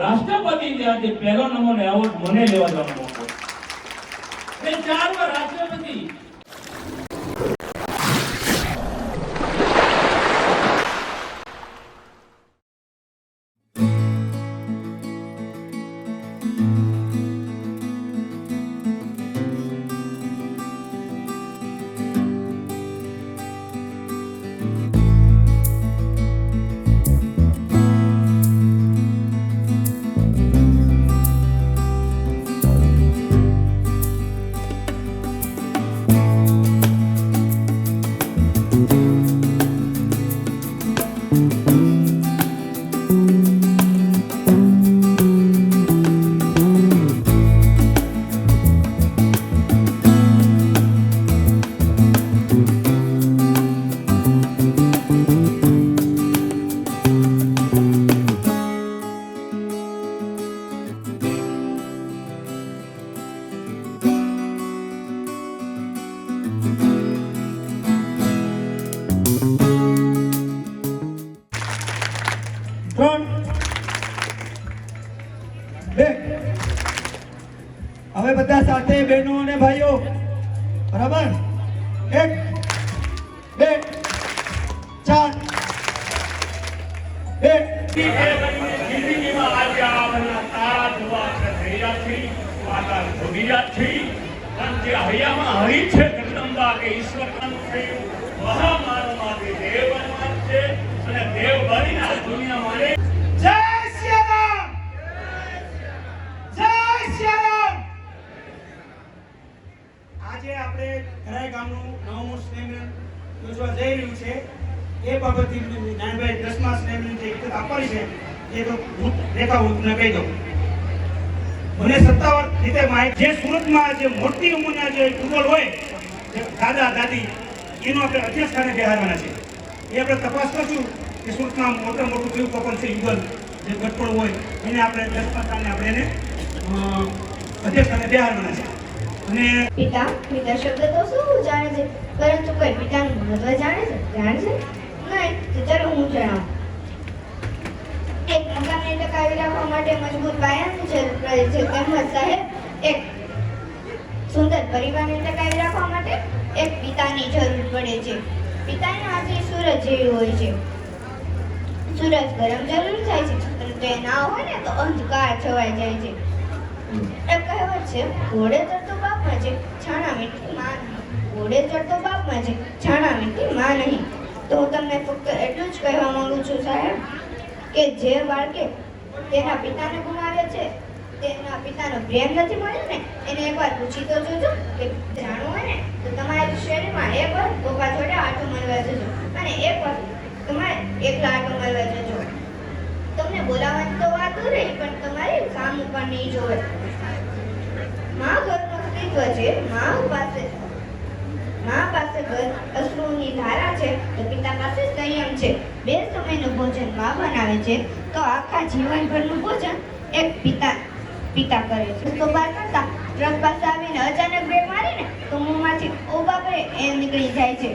રાષ્ટ્રપતિ ત્યાંથી પહેલો નંબરનો એવોર્ડ મને લેવા જવાનો મોકો. મેં 4 વાર રાષ્ટ્રપતિ. હવે બધા સાથે બહેનો અને ભાઈઓ, બરાબર? 1 2 4 જિંદગીમાં આજે આવવાના તારા જોવા થઈ રહ્યા વાતા જોડી રહ્યા છે. પણ જે હૈયામાં હરી છે જગદંબા કે ઈશ્વર કાનું થયું મહામાનવ માટે દેવ બનવાન છે અને દેવ બનીને આ દુનિયા મારે. જય સિયારામ, જય સિયારામ. આજે આપણે ઘરાઈ ગામનું 9મું સ્નેહમિલન યોજવા જઈ રહ્યું છે. એ બાબતથી નાનભાઈ 10મા સ્નેહમિલન જે એક આપવાની છે એ તો હું રેખા હું તમને કહી દઉં. મને સત્તાવાર રીતે માહિતી, જે સુરતમાં જે મોટી ઉંમરના જે યુગલ હોય, જે દાદા દાદી, એનો આપણે અધ્યક્ષસ્થાને બેહારવાના છે. એ આપણે તપાસ કરશું કે સુરતમાં મોટા મોટું કયું કપલ છે યુગલ જે ગટપણ હોય એને આપણે 10મા સ્થાને આપણે એને અધ્યક્ષસ્થાને બેહારવાના છે. અને પિતા શબ્દ તો શું જાણે છે, પરંતુ કોઈ પિતાનું મહત્વ જાણે છે? નહીં. તો ચાલો હું જણાવું. એક મકાનને ટકાવી રાખવા માટે મજબૂત પાયાની જરૂર પડે છે, તેમજ સાહેબ એક સુંદર પરિવારને ટકાવી રાખવા માટે એક પિતાની જરૂર પડે છે. પિતાની હાજરી સૂરજ જેવી હોય છે. સૂરજ ગરમ જરૂર થાય છે, પરંતુ એ ના હોય ને તો અંધકાર છવાઈ જાય છે. એક કહેવત છે, ઘોડે ચડતો બાપમાં છે, છાણા મીઠી માં નહીં. ઘોડે ચડતો બાપમાં છે, છાણા મીઠી માં નહીં. તો હું તમને ફક્ત એટલું જ કહેવા માંગુ છું સાહેબ, કે જે બાળકે તેના પિતાને ગુમાવ્યો છે, તેના પિતાનો પ્રેમ નથી મળ્યો ને, એને એકવાર પૂછી તો જોજો. કે જાણવું હોય ને તો તમારા શરીરમાં એકવાર પપ્પા જોડે આટો મારવા જજો, અને એકવાર તમારે એકલા આટો મારવા જજો. તમને બોલાવવાની તો વાત રહી, પણ તમારે કામ ઉપર નહીં જોવે. માં ઘરનું અસ્તિત્વ છે. માં પાસે ઘર અશ્રુની ધારા છે, તો પિતા પાસે સંયમ છે. 2 સમયનું ભોજન માં બનાવે છે, તો આખા જીવનભરનું ભોજન એક પિતા કરે છે. તો બાર કરતા ટ્રક પાસે આવીને અચાનક બ્રેક મારીને તો મોંમાંથી ઓ બાપરે એમ નીકળી જાય છે.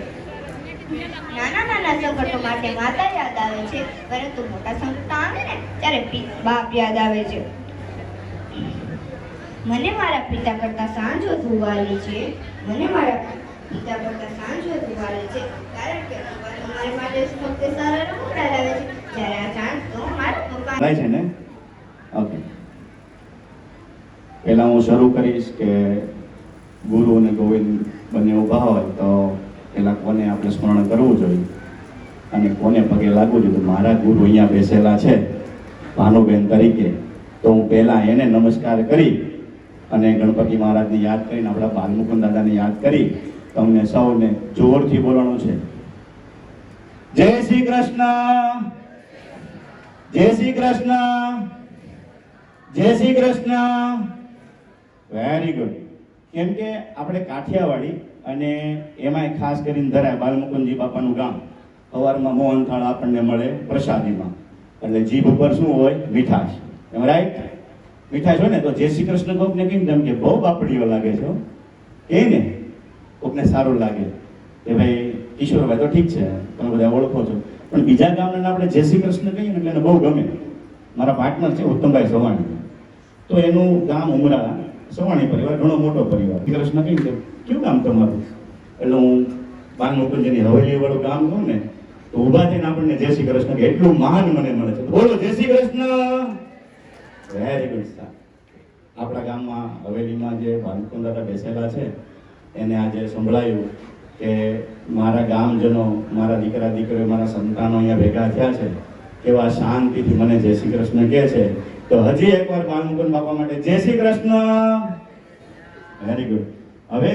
નાના સંકટો માટે માતા યાદ આવે છે, પરંતુ મોટા સંકટ આવે ને ત્યારે બાપ યાદ આવે છે. મને મારા પિતા કરતા સાંજ વધુ વાલી છે. કારણ કે મારી માટે ફક્ત સારા રમકડા લાવે છે, જ્યારે આ સાંજ તો મારા પપ્પા છે ને. ઓકે, પહેલા હું શરૂ કરીશ કે ગુરુ અને ગોવિંદ બંને ઊભા હોય તો પહેલા કોને આપણે સ્મરણ કરવું જોઈએ અને કોને પગે લાગવું જોઈએ. તો મારા ગુરુ અહીંયા બેસેલા છે ભાનુબેન તરીકે, તો હું પહેલા એને નમસ્કાર કરી અને ગણપતિ મહારાજને યાદ કરીને આપણા બાલમુકુંદ દાદાને યાદ કરી તમને સૌને જોરથી બોલવાનું છે. જય શ્રી કૃષ્ણ, જય શ્રી કૃષ્ણ, જય શ્રી કૃષ્ણ. Very good. કેમ કે આપણે કાઠિયાવાડી અને એમાંય ખાસ કરીને ધરાય બાલમુકુંદજી બાપાનું ગામ. સવારમાં મોહનથાળ આપણને મળે પ્રસાદીમાં, એટલે જીભ ઉપર શું હોય? મીઠાશ. એમ રાઈટ? મીઠાશ હોય ને તો જય શ્રી કૃષ્ણ કોકને કેમ તેમ કે બહુ બાપડીઓ લાગે છે એ ને, કોકને સારું લાગે કે ભાઈ કિશોરભાઈ તો ઠીક છે, તમે બધા ઓળખો છો, પણ બીજા ગામના આપણે જય શ્રી કૃષ્ણ કહીએ ને એટલે એને બહુ ગમે. મારા પાર્ટનર છે ઉત્તમભાઈ સવાણી, તો એનું ગામ ઉમરા, સવાણી પરિવાર ઘણો મોટો પરિવાર. કૃષ્ણ કહ્યું કે કયું ગામ તમારું? એટલે હું બાલમુકુંજની હવેલી વાળું ગામ કહું ને તો ઊભા થઈને આપણને જય શ્રી કૃષ્ણ કે એટલું માન મને મળે છે. બોલો જય Shri Krishna. Very good sir. આપણા ગામમાં હવેલીમાં જે બાલમુકુંદ દાદા બેસેલા છે એને આજે સંભળાયું કે મારા ગામજનો, મારા દીકરા દીકરીઓ, મારા સંતાનો અહીંયા ભેગા થયા છે, કેવા શાંતિથી મને જય શ્રી કૃષ્ણ કહે છે. તો હજી એકવાર બાલમુકુંદ બાપા માટે જય શ્રી કૃષ્ણ. Very good. હવે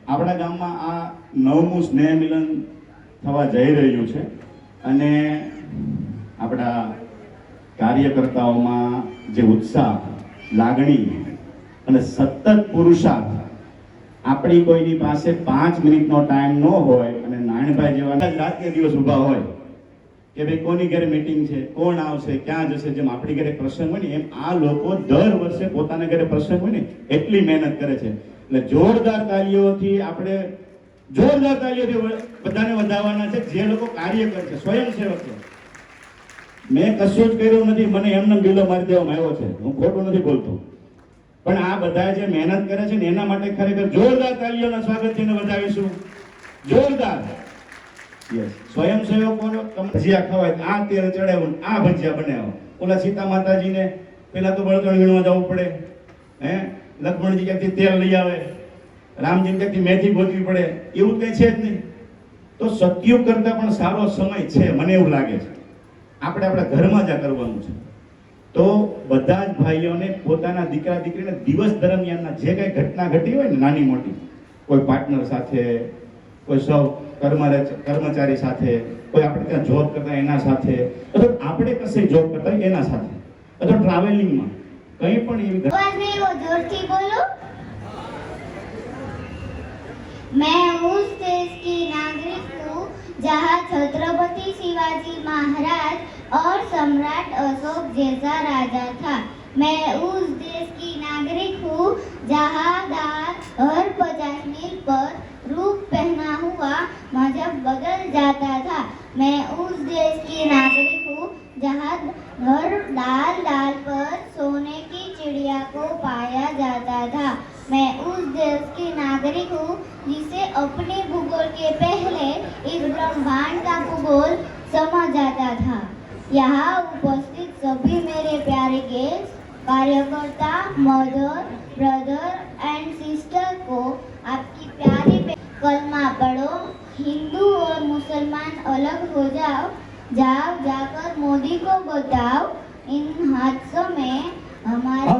આપણા ગામમાં આ 9મું સ્નેહ મિલન થવા જઈ રહ્યું છે અને આપણા કાર્યકર્તાઓમાં જે ઉત્સાહ, લાગણી અને સતત પુરુષાર્થ, આપણી કોઈની પાસે 5 મિનિટનો ટાઈમ ન હોય અને નારાયણભાઈ જેવા રાત્રે દિવસ ઊભા હોય કે ભાઈ કોની ઘરે મીટિંગ છે, કોણ આવશે, ક્યાં જશે, જેમ આપણી ઘરે પ્રસંગ હોય ને એમ આ લોકો દર વર્ષે પોતાના ઘરે પ્રસંગ હોય ને એટલી મહેનત કરે છે. એટલે જોરદાર તાલીઓથી આપણે બધાને વધારવાના છે જે લોકો કાર્યકર છે, સ્વયંસેવક છે. મેં કશું જ કર્યું નથી, મને એમને બિલો મારી દેવામાં આવ્યો છે, હું ખોટું નથી બોલતો. પણ આ બધા જે મહેનત કરે છે ને એના માટે ખરેખર જોરદાર તાલીઓના સ્વાગતથી એને વધાવીશું. જોરદાર. યસ. સ્વયંસેવકોનો ભજીયા ખવાય, આ તેલ ચડાવ્યું, આ ભજીયા બનાવો. ઓલા સીતા માતાજીને પેલા તો બળતણ વીણવા જવું પડે, હે, લક્ષ્મણજી ક્યાંકથી તેલ લઈ આવે, રામજી ક્યાંકથી મેથી ગોતવી પડે, એવું કંઈ છે જ નહીં. તો સતયુગ કરતા પણ સારો સમય છે, મને એવું લાગે છે. આપણે આપણા ઘરમાં જ આ કરવાનું છે. તો બધા જ ભાઈઓને પોતાના દીકરા દીકરીને દિવસ દરમિયાનના જે કંઈ ઘટના ઘટી હોય ને નાની મોટી, કોઈ પાર્ટનર સાથે, કોઈ સૌ કર્મચારી સાથે, કોઈ આપણે ત્યાં જોબ કરતા એના સાથે, અથવા આપણે કશે જોબ કરતા એના સાથે, અથવા ટ્રાવેલિંગમાં કંઈ પણ એવી आवाज नहीं, वो जोर से बोलो। मैं उस देश की नागरिक हूँ जहाँ छत्रपति शिवाजी महाराज और सम्राट अशोक जैसा राजा था। मैं उस देश की नागरिक हूँ जहाँ दार हर 50 मील पर रूप पहना हुआ मजहब बदल जाता था। मैं उस देश की नागरिक हूँ जहाँ हर डाल डाल पर सोने की चिड़िया को पाया जाता था। मैं उस देश की नागरिक हूँ जिसे अपने भूगोल के पहले इस ब्रह्मांड का भूगोल समझ आता था। यहाँ उपस्थित सभी मेरे प्यारे गेस्ट, कार्यकर्ता, मदर, ब्रदर एंड सिस्टर को आपकी प्यारी कलमा पढ़ो, हिंदू और मुसलमान अलग हो जाओ, जाओ जाकर मोदी को बताओ इन हादसों में हमारे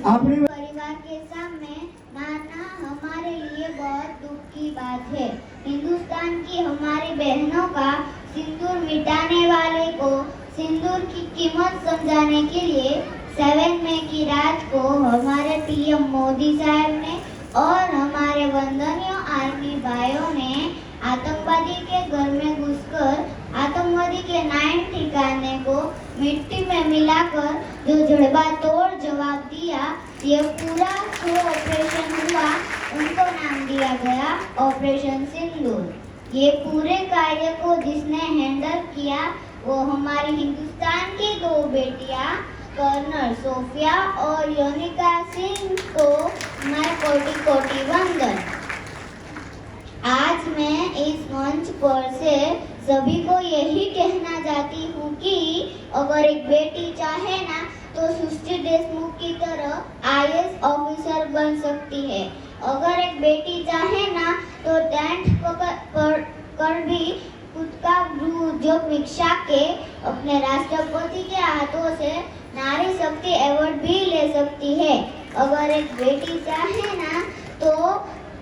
परिवार के सामने मारना हमारे लिए बहुत दुख की बात है। हिंदुस्तान की हमारी बहनों का सिंदूर मिटाने वाले को सिंदूर की कीमत समझाने के लिए 7 मई की रात को हमारे पीएम मोदी साहब ने और हमारे वंदनीय आर्मी भाइयों ने आतंकवादी के घर में घुसकर आतंकवादी के 9 ठिकाने को मिट्टी में मिलाकर जो जड़बातोड़ जवाब दिया, ये पूरा जो ऑपरेशन हुआ उनको नाम दिया गया ऑपरेशन सिंदूर। ये पूरे कार्य को जिसने हैंडल किया वो हमारी हिंदुस्तान की 2 बेटियां कर्नल सोफिया और योनिका सिंह को मैं कोटि कोटि वंदन। आज मैं इस मंच पर से सभी को यही कहना चाहती हूँ कि अगर एक बेटी चाहे ना तो सुश्री देशमुख की तरह IAS ऑफिसर बन सकती है। अगर एक बेटी चाहे ना तो 10th कर भी खुद का उद्योग मिक्षा के अपने राष्ट्रपति के हाथों से नारी शक्ति अवार्ड भी ले सकती है। अगर एक बेटी चाहे ना तो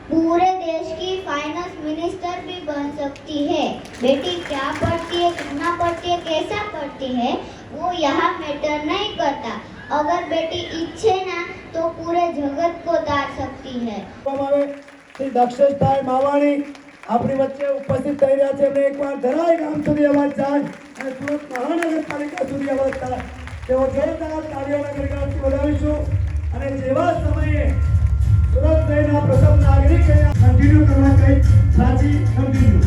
पूरे देश की फाइनेंस मिनिस्टर भी बन सकती है। बेटी क्या पढ़ती है, कितना पढ़ती है, कैसा पढ़ती है वो यहाँ मैटर नहीं करता। अगर बेटी इच्छे ना तो पूरे जगत को तार सकती है। श्री दक्षेशભાઈ માવાણી આપણી વચ્ચે ઉપસ્થિત થઈ રહ્યા છે. એમને એકવાર ધરાઈ ગામ સુધી અવાજ જાય અને સુરત મહાનગરપાલિકા સુધી અવાજ થાય તેઓ જોરદાર તાળીઓના ગણગણાટથી વધાવીશું. અને જેવા સમયે સુરત શહેરના પ્રથમ નાગરિક કન્ટિન્યુ કરવા કંઈક સાચી કન્ટિન્યુ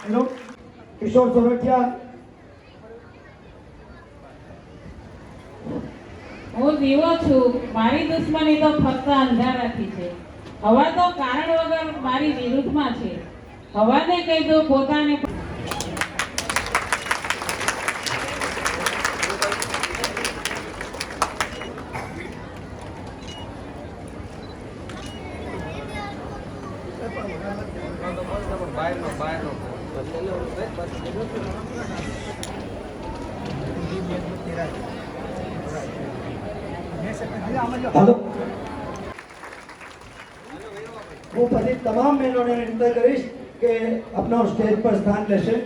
હેલો કિશોર સોરઠિયા. હું દીવો છું, મારી દુશ્મની તો ફક્ત અંધારાથી છે. હવા તો કારણ વગર મારી વિરુદ્ધમાં છે. હવાને કહી દો પોતાને. હાલો હું પછી તમામ બહેનોને વિનંતી કરીશ કે આપનો સ્ટેજ પર સ્થાન લેશે.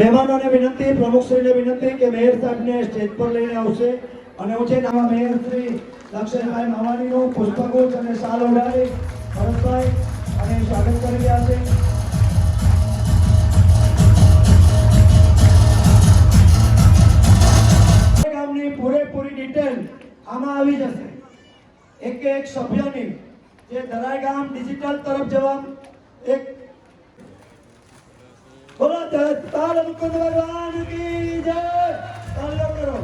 મહેમાનોને વિનંતી, પ્રમુખશ્રીને વિનંતી કે મેયર સાહેબને સ્ટેજ પર લઈને આવશે અને હું છે નવા મેયર શ્રી લક્ષણભાઈ માવાણીનું પુષ્પગુચ્છ અને શાલ ઓઢાડી ભરતભાઈ અને સ્વાગત કરી રહ્યા છે. ગામની પૂરેપૂરી ડિટેલ આમાં આવી જશે, એક સભ્યની. જે ધરાઈ ગામ ડિજિટલ તરફ જવા એક બોલો તાલ મુકુંદ ભગવાન કી જય. તાળીઓ કરો.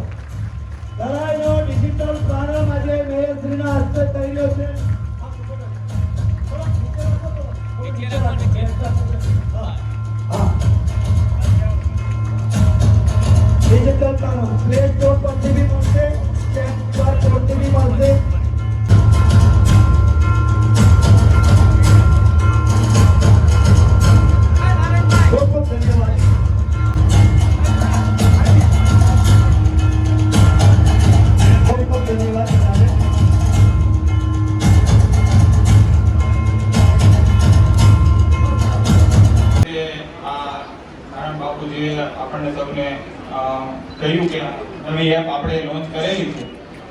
ધરાઈનો ડિજિટલ પ્રારંભ આજે મેયરશ્રીના હસ્તે થઈ રહ્યો છે. ડિજિટલ પ્રારંભ પ્લે સ્ટોર પરથી બી મળશે, ચેટ પરથી બી મળશે. ખૂબ ખૂબ ધન્યવાદ. ખૂબ ખૂબ ધન્યવાદ. નારાયણ બાપુજીએ આપણને સૌને કહ્યું કે નવી એપ આપણે લોન્ચ કરેલી છે,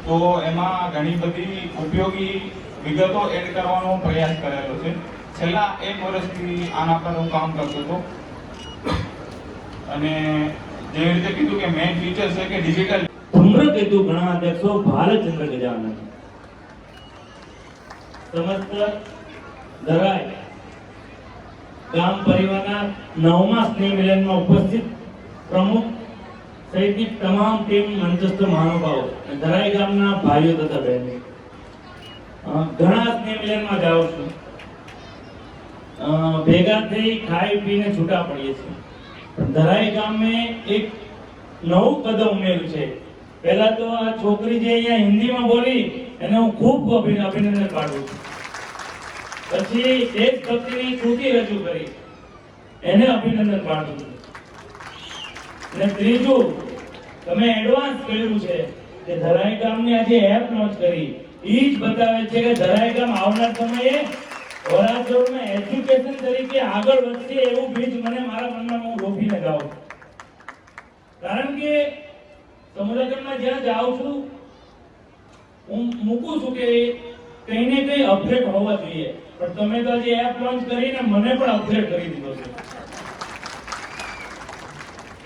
તો એમાં ઘણી બધી ઉપયોગી વિગતો એડ કરવાનો પ્રયાસ કરેલો છે. છેલ્લા 1 વર્ષથી આના પર હું કામ કરતો હતો અને જેવી રીતે કીધું કે મેઇન ફીચર છે કે ડિજિટલ ધૂમ્રકેતુ ગણાધ્યક્ષો ભાલચંદ્ર ગજાનન સમસ્ત ધરાઈ ગામ પરિવારના 9મા સ્નેહ મિલનમાં ઉપસ્થિત પ્રમુખ સહિતની તમામ ટીમ, મંચસ્થ મહાનુભાવો, ધરાઈ ગામના ભાઈઓ તથા બહેનો, ઘણા સ્નેહ મિલનમાં જાઉં છું, ભેગા થઈ ખાઈ પીને છૂટા પડીએ છીએ. ધરાઈ ગામે એક નવું કદમ ઉમેર્યું છે. પહેલા તો આ છોકરી જે અહીંયા હિન્દીમાં બોલી એને હું ખૂબ અભિનંદન પાઠવું છું. પછી દેશભક્તિની કૃતિ રજૂ કરી એને અભિનંદન પાઠવું છું. અને ત્રીજું, તમે એડવાન્સ કર્યું છે કે ધરાઈ ગામની આજે એપ લોન્ચ કરી, એ જ બતાવે છે કે ધરાઈ ગામ આવનાર સમયે વરાછોડમાં એજ્યુકેશન તરીકે આગળ વધશે એવું બીજ મને મારા મનમાં હું રોપીને ગાઉં. કારણ કે સમુદ્રગઢમાં જ્યાં જાઉં છું હું મૂકું છું કે કંઈ ને કંઈ અપડેટ હોવા જોઈએ, પણ તમે તો આજે એપ લોન્ચ કરીને મને પણ અપડેટ કરી દીધો છે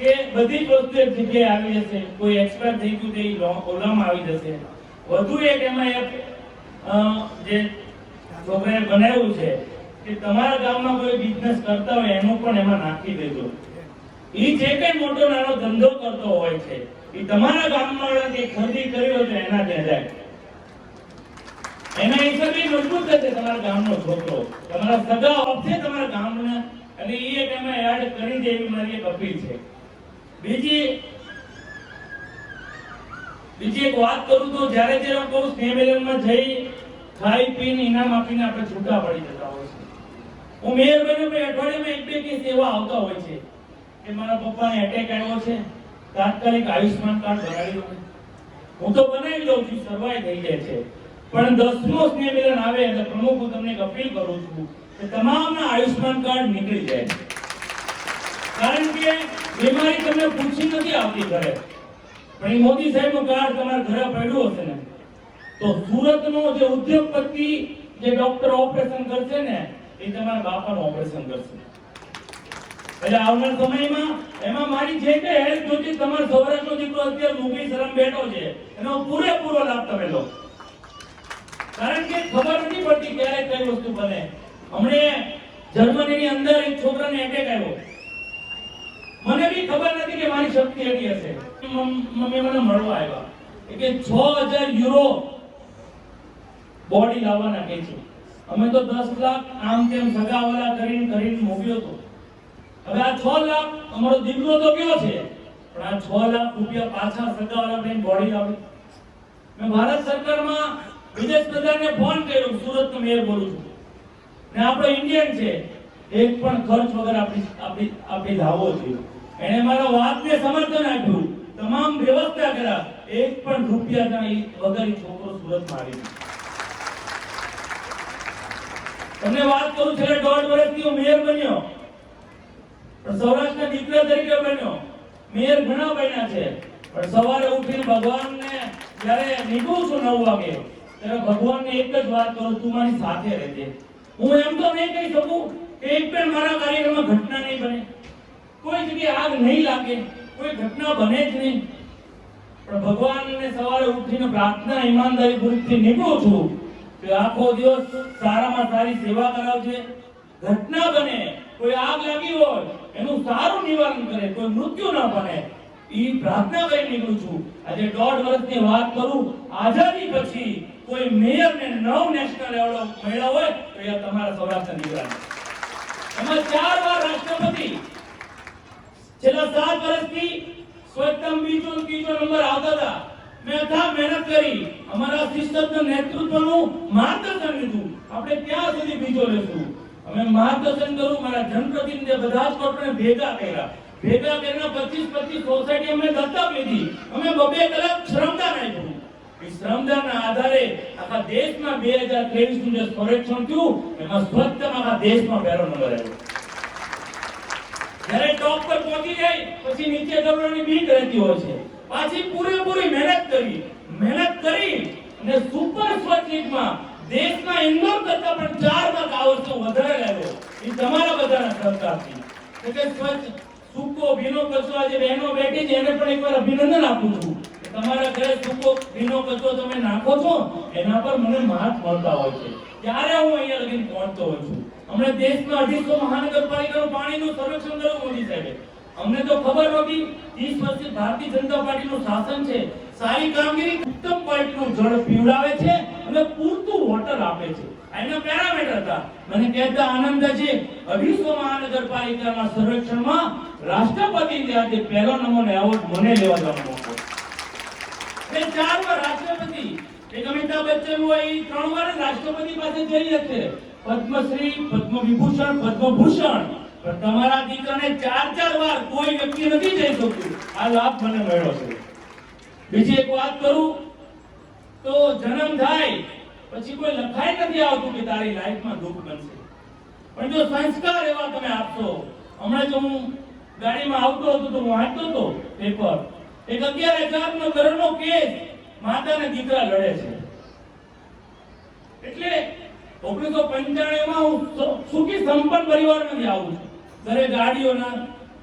કે બધી જ વસ્તુ એક જગ્યાએ આવી જશે. કોઈ એક્સપાયર થઈ ગયું તે ઓલામાં આવી જશે. વધુ એક એમાં એપ જે છોકરાએ બનાવ્યું છે કે તમારા ગામમાં કોઈ બિઝનેસ કરતા હોય એનું પણ એમાં નાખી દેજો. એ જે કઈ મોટો નાનો ધંધો કરતો હોય છે એ તમારા ગામમાં જે ખરીદી કરી હોય તો એના ત્યાં જાય. એના હિસાબે મજબૂત થશે તમારા ગામનો છોકરો, તમારા સગા આપશે તમારા ગામના, અને એ એક એમાં એડ કરી દે એવી મારી એક અપીલ છે. બીજી એક વાત કરું તો જ્યારે લોકો સ્નેહ મિલનમાં જઈ ખાઈ પીને ઇનામ આપીને આપણે છૂટા પડી જતા હોય છે. હું મેયર બન્યો પછી અઠવાડિયામાં 1-2 કેસ એવા આવતા હોય છે કે મારા પપ્પાને એટેક આવ્યો છે, તાત્કાલિક આયુષ્માન કાર્ડ બનાવી દો. હું તો બનાવી દઉં છું, સર્વાઈ થઈ જાય છે. પણ 10મો સ્નેહ મિલન આવે એટલે પ્રમુખ હું તમને એક અપીલ કરું છું કે તમામના આયુષ્માન કાર્ડ નીકળી જાય. કારણ કે બીમારી તમને પૂછી નથી આવતી ઘરે, પણ એ મોદી સાહેબનું કાર્ડ તમારા ઘરે પડ્યું હશે ને તો સુરતનો જે ઉદ્યોગપતિ જે ડોક્ટર ઓપરેશન કરશે ને એ તમારા બાપાનું ઓપરેશન કરશે. એટલે આવનાર સમયમાં એમાં મારી જે કઈ હેલ્પ જોતી તમારો સૌરાષ્ટ્રનો દીકરો અત્યારે મૂકી શરમ બેઠો છે એનો પૂરેપૂરો લાભ તમે લો. કારણ કે ખબર નથી પડતી ક્યારે કઈ વસ્તુ બને. હમણે જર્મનીની અંદર એક છોકરાને એટેક આવ્યો. મને બી ખબર નથી કે મારી શક્તિ એટલી હશે. મમ્મી મને મળવા આવ્યા કે 6000 યુરો બોડી લાવવાના કહે છે. અમે તો 10 લાખ આમ તેમ સગાવાલા કરીને મોકલ્યો હતો. હવે આ 6 લાખ અમારો દીકરો તો કયો છે, પણ આ 6 લાખ રૂપિયા પાછા સગાવાલા કરીને બોડી લાવી. મેં ભારત સરકારમાં વિદેશ પ્રધાનને ફોન કર્યો, સુરતનો મેયર બોલું છું ને આપણો ઇન્ડિયન છે, એક પણ ખર્ચ વગર આપણી લાવવો જોઈએ. એને મારા વાતને સમર્થન આપ્યું, તમામ વ્યવસ્થા કર્યા, એક પણ રૂપિયા વગર છોકરો સુરતમાં આવી. તમને વાત કરું, છેલ્લા 1.5 વર્ષથી હું મેયર બન્યો, પણ સૌરાષ્ટ્રના દીકરા તરીકે બન્યો. મેયર ઘણા બન્યા છે, પણ સવારે ઉઠીને ભગવાનને જ્યારે નીકળું છું 9 વાગે ત્યારે ભગવાનને એક જ વાત કરું, તું મારી સાથે રહેજે. હું એમ તો નહીં કહી શકું કે એક પણ મારા કાર્યક્રમમાં ઘટના નહીં બને, કોઈ જગ્યાએ આગ નહીં લાગે, કોઈ ઘટના બને જ નહીં, પણ ભગવાનને સવારે ઉઠીને પ્રાર્થના ઈમાનદારીપૂર્વકથી નીકળું છું કે આખો દિવસ સારામાં સારી સેવા કરાવજે, ઘટના બને, કોઈ આગ લાગી હોય એનું સારું નિવારણ કરે, કોઈ મૃત્યુ ન બને, એ પ્રાર્થના કરી નીકળું છું. આજે 1.5 વર્ષની વાત કરું, આઝાદી પછી કોઈ મેયરને 9 નેશનલ એવોર્ડ મળ્યા હોય તો એ તમારા સૌરાષ્ટ્રના દીકરાને. એમાં 4 વાર રાષ્ટ્રપતિ, છેલ્લા 7 વર્ષથી સ્વચ્છતમ બીજો નંબર આવતા હતા. મેં અથાગ મહેનત કરી, અમારા શિસ્તબદ્ધ નેતૃત્વનું માર્ગદર્શન લીધું, આપણે ક્યાં સુધી બીજો લેશું. અમે માર્ગદર્શન કરું, મારા જનપ્રતિનિધિ બધા જ કોર્પોરેટને ભેગા કર્યા, 25 સોસાયટી અમે દત્તક લીધી, અમે 2 કલાક શ્રમદાન આપ્યું. એ શ્રમદાનના આધારે આખા દેશમાં 2023 નું જે સર્વેક્ષણ થયું એમાં સ્વચ્છતામાં આખા દેશમાં પહેલો નંબર આવ્યો. જ્યારે ટોપ પર પહોંચી જાય પછી નીચે દબવાની બીક રહેતી હોય છે. પાછી પૂરેપૂરી મહેનત કરી અને સુપર સ્વચ્છ લીગમાં દેશના ઇન્દોર કરતા પણ 4 લાખ આ વર્ષે વધારે લાવ્યો. એ તમારા બધાના સહકારથી. એટલે સ્વચ્છ સૂકો ભીનો કચરો આજે બહેનો બેઠી છે એને પણ એકવાર અભિનંદન આપું છું. તમારા ઘરે સૂકો ભીનો કચરો તમે નાખો છો એના પર મને માર્ક મળતા હોય છે, ત્યારે હું અહીંયા લગીને પહોંચતો હોઉં છું. હમણાં દેશમાં 250 મહાનગરપાલિકાનું પાણીનું સર્વેક્ષણ કર્યું મોદી સાહેબે. અમને તો ખબર નહોતી. 30 વર્ષથી ભારતીય જનતા પાર્ટીનું શાસન છે, સારી કામગીરી, ઉત્તમ ક્વોલિટીનું જળ પીવડાવે છે અને પૂરતું વોટર આપે છે. એના પેરામીટર હતા. મને કહેતા આનંદ છે, 250 મહાનગરપાલિકાના સર્વેક્ષણમાં રાષ્ટ્રપતિને આજે પહેલો નંબરનો એવોર્ડ મને લેવા જવાનો મોકો. એ 4 વાર રાષ્ટ્રપતિ, એક અમિતાભ બચ્ચન હોય એ 3 વાર રાષ્ટ્રપતિ પાસે જઈ છે, પદ્મશ્રી, પદ્મ વિભૂષણ, પદ્મભૂષણ. પણ તમારા દીકરાને 4 વાર કોઈ વ્યક્તિ નથી જઈ શકતું. આ લાભ મને મળ્યો છે. બીજી એક વાત કરું તો જન્મ થાય પછી કોઈ લખાઈ નથી આવતું કે તારી લાઈફમાં દુઃખ બનશે, પણ જો સંસ્કાર એવા તમે આપશો. હમણાં જો હું ગાડીમાં આવતો હતો તો હું વાંચતો હતો પેપર, એક 11,000 કરોડનો કેસ માતા અને દીકરા લડે છે. એટલે 1995 માં હું સુખી સંપન્ન પરિવારમાંથી આવું છું. ઘરે ગાડીઓના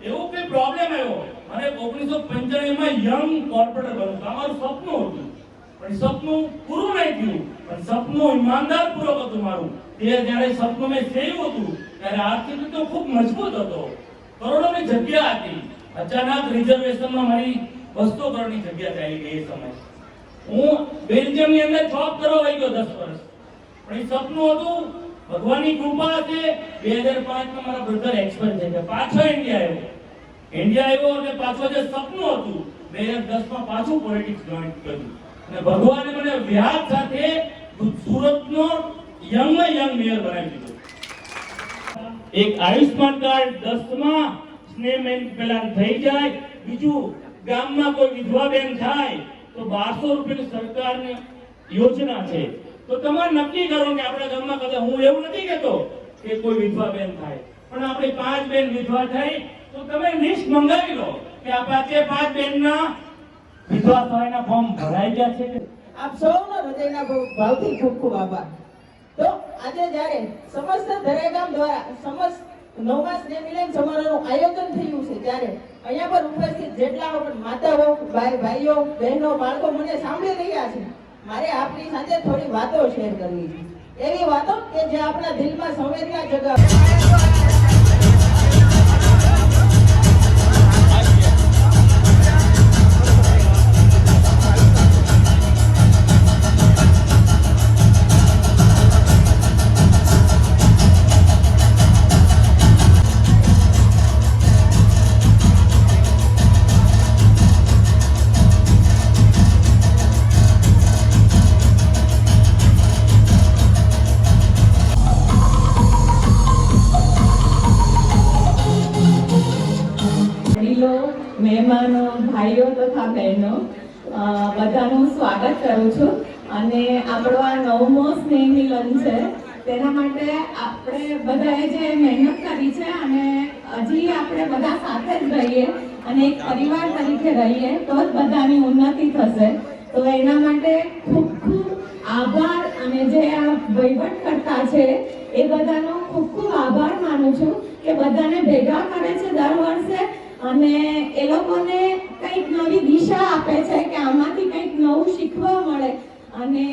એવો કોઈ પ્રોબ્લેમ આવ્યો, મને 1995 માં યંગ કોર્પોરેટર બનવું અમારું સપનું હતું, પણ સપનું પૂરું નહીં થયું. પણ સપનું ઈમાનદારપૂર્વક હતું મારું. તે જ્યારે સપનું મેં સેવ્યું હતું ત્યારે આર્થિક રીતે ખૂબ મજબૂત હતો, કરોડોની જગ્યા હતી. અચાનક રિઝર્વેશનમાં મારી 200 કરોડની જગ્યા ચાલી ગઈ. એ સમય હું બેલ્જિયમની અંદર જોબ કરવા વહી ગયો 10 વર્ષ. પણ એ સપનું હતું, ભગવાનની કૃપા છે. 2005 માં મારા બ્રધર એક્સપાયર થઈ ગયા, પાછો ઇન્ડિયા આવ્યો અને પાછો જે સપનું હતું 2010 માં પાછું પોલિટિક્સ જોઈન કર્યું અને ભગવાને મને વ્યાજ સાથે સુરતનો યંગ મેયર બનાવી દીધો. એક આયુષ્માન કાર્ડ 10 માં સ્નેહ મેન પેલા થઈ જાય. બીજું, ગામમાં કોઈ વિધવા બેન થાય તો 1200 રૂપિયાની સરકારની યોજના છે. તો તમારે નક્કી કરો કે આપણા ગામમાં કદાચ, હું એવું નથી કહેતો કે કોઈ વિધવા બેન થાય, પણ આપણે 5 બેન વિધવા થઈ તો તમે લિસ્ટ મંગાવી લો કે આ 5 બેનના વિધવા સહાયના ફોર્મ ભરાઈ ગયા છે. આપ સૌનો હૃદયના ભાવથી ખૂબ ખૂબ આભાર. તો આજે જ્યારે સમસ્ત દરેગામ દ્વારા સમસ્ત 9મા સ્નેહ મિલન સમારોહનું આયોજન થયું છે ત્યારે અહીંયા પર ઉપસ્થિત જેટલા પણ માતાઓ, ભાઈઓ, બહેનો, બાળકો મને સાંભળી રહ્યા છે, મારે આપની સાથે થોડી વાતો શેર કરવી છે. એવી વાતો કે જે આપણા દિલમાં સંવેદના જગાવે. મહેમાનો, ભાઈઓ તથા બહેનો, બધાનું સ્વાગત કરું છું. અને આપણો આ 9મો સ્નેહ મિલન છે, તેના માટે આપણે બધાએ જે મહેનત કરી છે અને હજી આપણે બધા સાથે જ રહીએ અને એક પરિવાર તરીકે રહીએ તો જ બધાની ઉન્નતિ થશે. તો એના માટે ખૂબ ખૂબ આભાર. અને જે આ વહીવટકર્તા છે એ બધાનો ખૂબ ખૂબ આભાર માનું છું કે બધાને ભેગા કરે છે દર વર્ષે અને એ લોકોને કંઈક નવી દિશા આપે છે કે આમાંથી કંઈક નવું શીખવા મળે. અને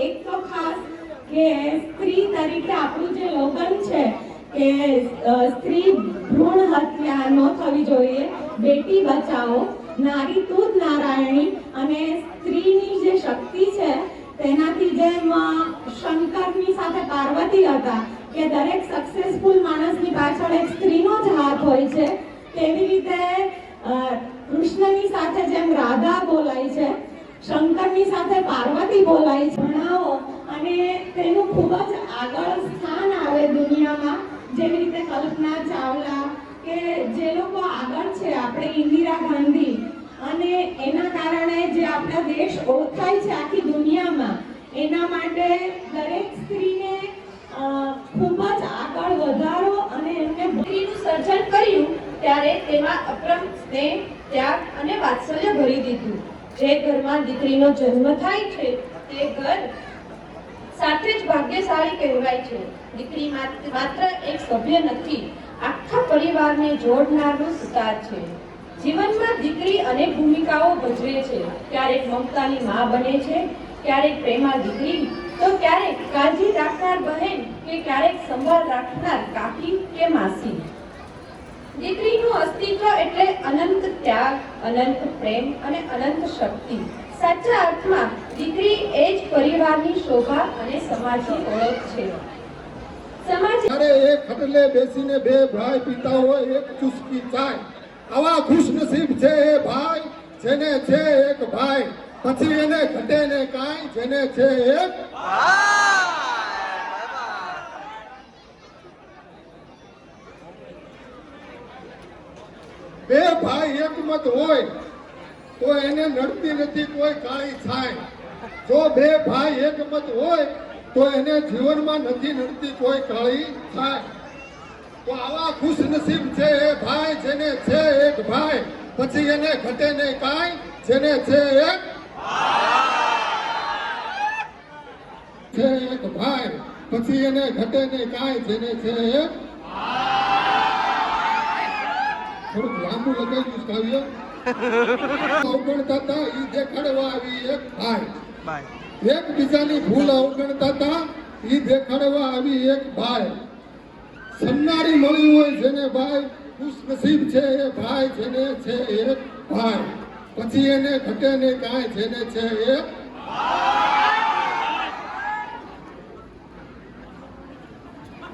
એક તો ખાસ કે સ્ત્રી તરીકે આપણું જે લોગન છે કે સ્ત્રી ભ્રૂણ હત્યા ન થવી જોઈએ, બેટી બચાવો, નારી તું જ નારાયણી. અને સ્ત્રીની જે શક્તિ છે તેનાથી જેમ શંકરની સાથે પાર્વતી હતા કે દરેક સક્સેસફુલ માણસની પાછળ એક સ્ત્રીનો જ હાથ હોય છે, તેવી રીતે કૃષ્ણની સાથે જેમ રાધા બોલાય છે, શંકરની સાથે પાર્વતી બોલાય છે. ભણાવો અને તેનું ખૂબ જ આગળ સ્થાન આવે દુનિયામાં. જેવી રીતે કલ્પના ચાવલા કે જે લોકો આગળ છે, આપણે ઇન્દિરા ગાંધી, અને એના કારણે જે આપણા દેશ ઓળખાય છે આખી દુનિયામાં, એના માટે દરેક સ્ત્રીને ખૂબ જ આગળ વધારો અને એમને દીકરીનું સર્જન કર્યું ત્યારે તેમાં અપરમ સ્નેહ, ત્યાગ અને વાત્સલ્ય ભરી દીધું. જે ઘરમાં દીકરીનો જન્મ થાય છે તે ઘર સાથે જ ભાગ્યશાળી કહેવાય છે. દીકરી માત્ર એક સભ્ય નથી, આખા પરિવારને જોડનારનું સુતાર છે. જીવનમાં દીકરી અનેક ભૂમિકાઓ ભજવે છે. ક્યારેક મમતાની માં બને છે, ક્યારેક પ્રેમા દીકરી, તો ક્યારેક કાળજી રાખનાર બહેન, કે ક્યારેક સંભાળ રાખનાર કાકી કે માસી. દીકરીનું અસ્તિત્વ એટલે અનંત ત્યાગ, અનંત પ્રેમ અને અનંત શક્તિ. સાચા અર્થમાં દીકરી એ જ પરિવારની શોભા અને સમાજની ઓળખ છે. અરે એક ખટલે બેસીને બે ભાઈ પીતા હોય એક ચુસ્કી ચાય. આવા ખુશનસીબ છે એ ભાઈ જેને છે એક ભાઈ, પછી એને ઘટે ને કાંઈ જેને છે એક. બે ભાઈ એકમત હોય તો એને નડતી નથી કોઈ કાળી છાય. જો બે ભાઈ એકમત હોય તો એને જીવનમાં નથી નડતી કોઈ કાળી છાય. તો આવા ખુશનસીબ છે એ ભાઈ જેને છે એક ભાઈ, પછી એને ઘટે ને કાંઈ જેને છે એક. છે એક ભાઈ, પછી એને ઘટે ને કાંઈ જેને છે એક. થોડુંક લાંબુ લગાવ્યું કાવ્ય. અવગણતા હતા ઈ દેખાડવા આવી એક ભાઈ, એકબીજાની ભૂલ અવગણતા હતા ઈ દેખાડવા આવી એક ભાઈ. સન્નારી મળી હોય જેને ભાઈ, ખુશનસીબ છે એ ભાઈ જેને છે એક ભાઈ, પછી એને ઘટે ને કાંઈ જેને છે એક.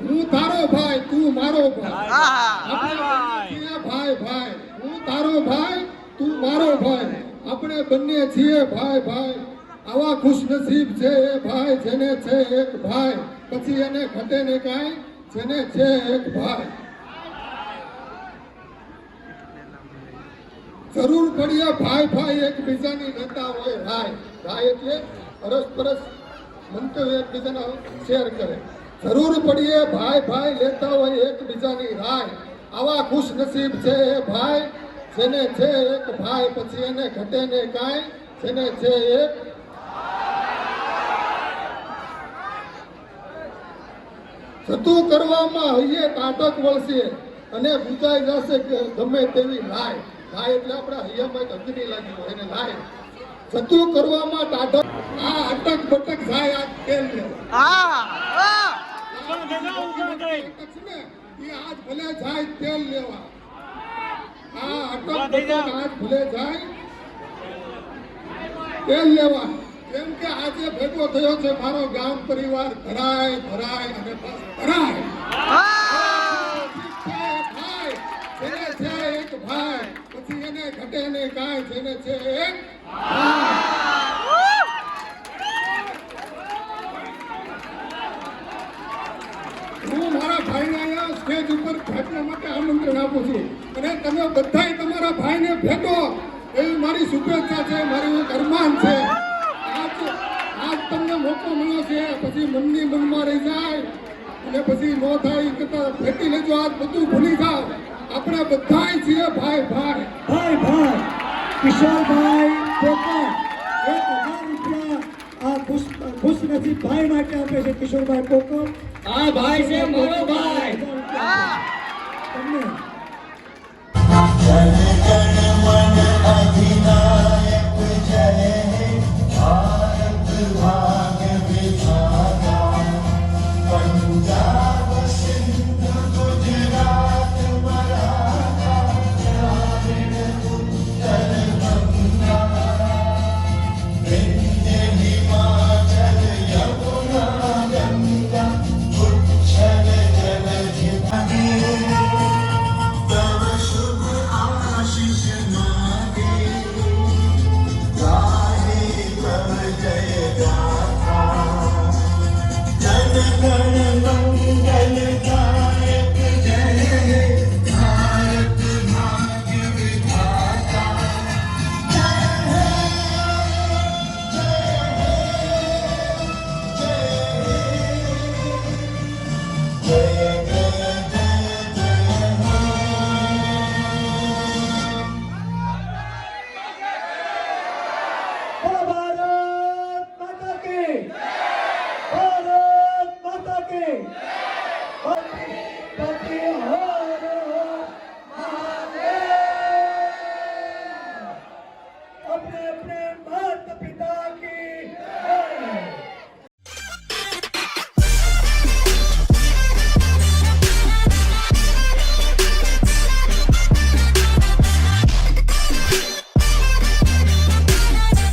હું તારો ભાઈ તું મારો ભાઈ, ભાઈ ભાઈ, હું તારો ભાઈ તું મારો ભાઈ, આપણે બંને છીએ ભાઈ ભાઈ. આવા ખુશનસીબ છે એ ભાઈ જેને છે એક ભાઈ, પછી એને ઘટે ને કાંઈ જેને છે એક ભાઈ. જરૂર પડીએ ભાઈ ભાઈ એકબીજાની લેતા હોય રાય. રાય એટલે અરસપરસ મંતવ્ય એકબીજાના શેર કરે. જરૂર પડીએ ભાઈ ભાઈ લેતા હોય એકબીજાની રાય. આવા ખુશનસીબ છે એ ભાઈ જેને છે એક ભાઈ, પછી એને ઘટે ને કાંઈ જેને છે એક. જતું કરવામાં હૈયે કાટક વળશે અને બુજાઈ જશે કે ગમે તેવી લાય. લાય એટલે આપણા હૈયામાં એક અગ્નિ લાગી હોય એને લાય. જતું કરવામાં ટાઢક આ અટક બટક જાય આ તેલ લેવા. એ આજ ભલે જાય તેલ લેવા. આ અટક બટક આજ ભલે જાય તેલ લેવા. કેમ કે આજે ભેગો થયો છે મારો ગામ પરિવાર ધરાય ધરાય અને ધરાય. જેને છે એક ભાઈ પછી એને ઘટે ને કાંઈ જેને છે એક હું મારા ભાઈને અહીંયા સ્ટેજ ઉપર ભેટવા માટે આમંત્રણ આપું છું અને તમે બધાય તમારા ભાઈને ભેટો એવી મારી શુભેચ્છા છે, મારું એક અરમાન છે. આજ તમને મોકો મળ્યો છે, પછી મનની મનમાં રહી જાય અને પછી નો થાય કરતા ભેટી લેજો. આજ બધું ભૂલી જાઓ. આપણે બધાય છીએ ભાઈ ભાઈ. ભાઈ ભાઈ કિશોરભાઈ પોકાર 1000 રૂપિયા આ ખુશ નસીબ ભાઈ માટે આપે છે કિશોરભાઈ પોકાર. આ ભાઈ છે મારો ભાઈ.